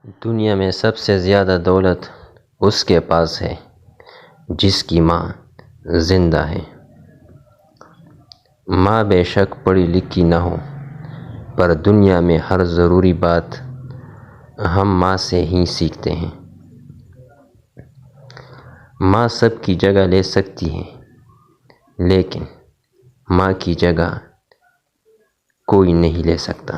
دنیا میں سب سے زیادہ دولت اس کے پاس ہے جس کی ماں زندہ ہے۔ ماں بے شک پڑھی لکھی نہ ہو، پر دنیا میں ہر ضروری بات ہم ماں سے ہی سیکھتے ہیں۔ ماں سب کی جگہ لے سکتی ہے، لیکن ماں کی جگہ کوئی نہیں لے سکتا۔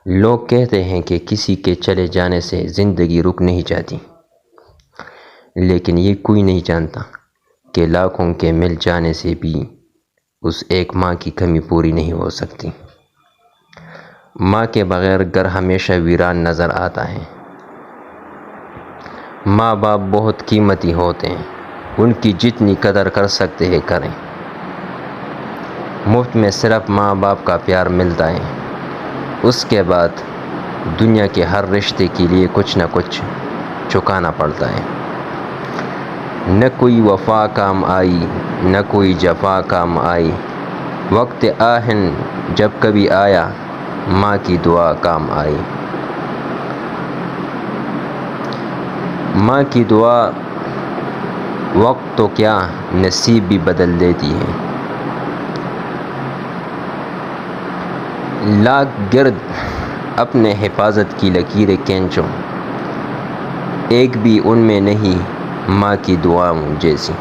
لوگ کہتے ہیں کہ کسی کے چلے جانے سے زندگی رک نہیں جاتی، لیکن یہ کوئی نہیں جانتا کہ لاکھوں کے مل جانے سے بھی اس ایک ماں کی کمی پوری نہیں ہو سکتی۔ ماں کے بغیر گھر ہمیشہ ویران نظر آتا ہے۔ ماں باپ بہت قیمتی ہوتے ہیں، ان کی جتنی قدر کر سکتے ہیں کریں۔ مفت میں صرف ماں باپ کا پیار ملتا ہے، اس کے بعد دنیا کے ہر رشتے کے لیے کچھ نہ کچھ چکانا پڑتا ہے۔ نہ کوئی وفا کام آئی، نہ کوئی جفا کام آئی، وقت آہن جب کبھی آیا، ماں کی دعا کام آئی۔ ماں کی دعا وقت تو کیا نصیب بھی بدل دیتی ہے۔ لاکھ گرد اپنے حفاظت کی لکیریں کھینچو، ایک بھی ان میں نہیں ماں کی دعاؤں جیسی۔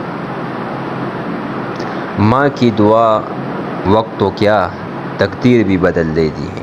ماں کی دعا وقت تو کیا تقدیر بھی بدل دیتی ہے۔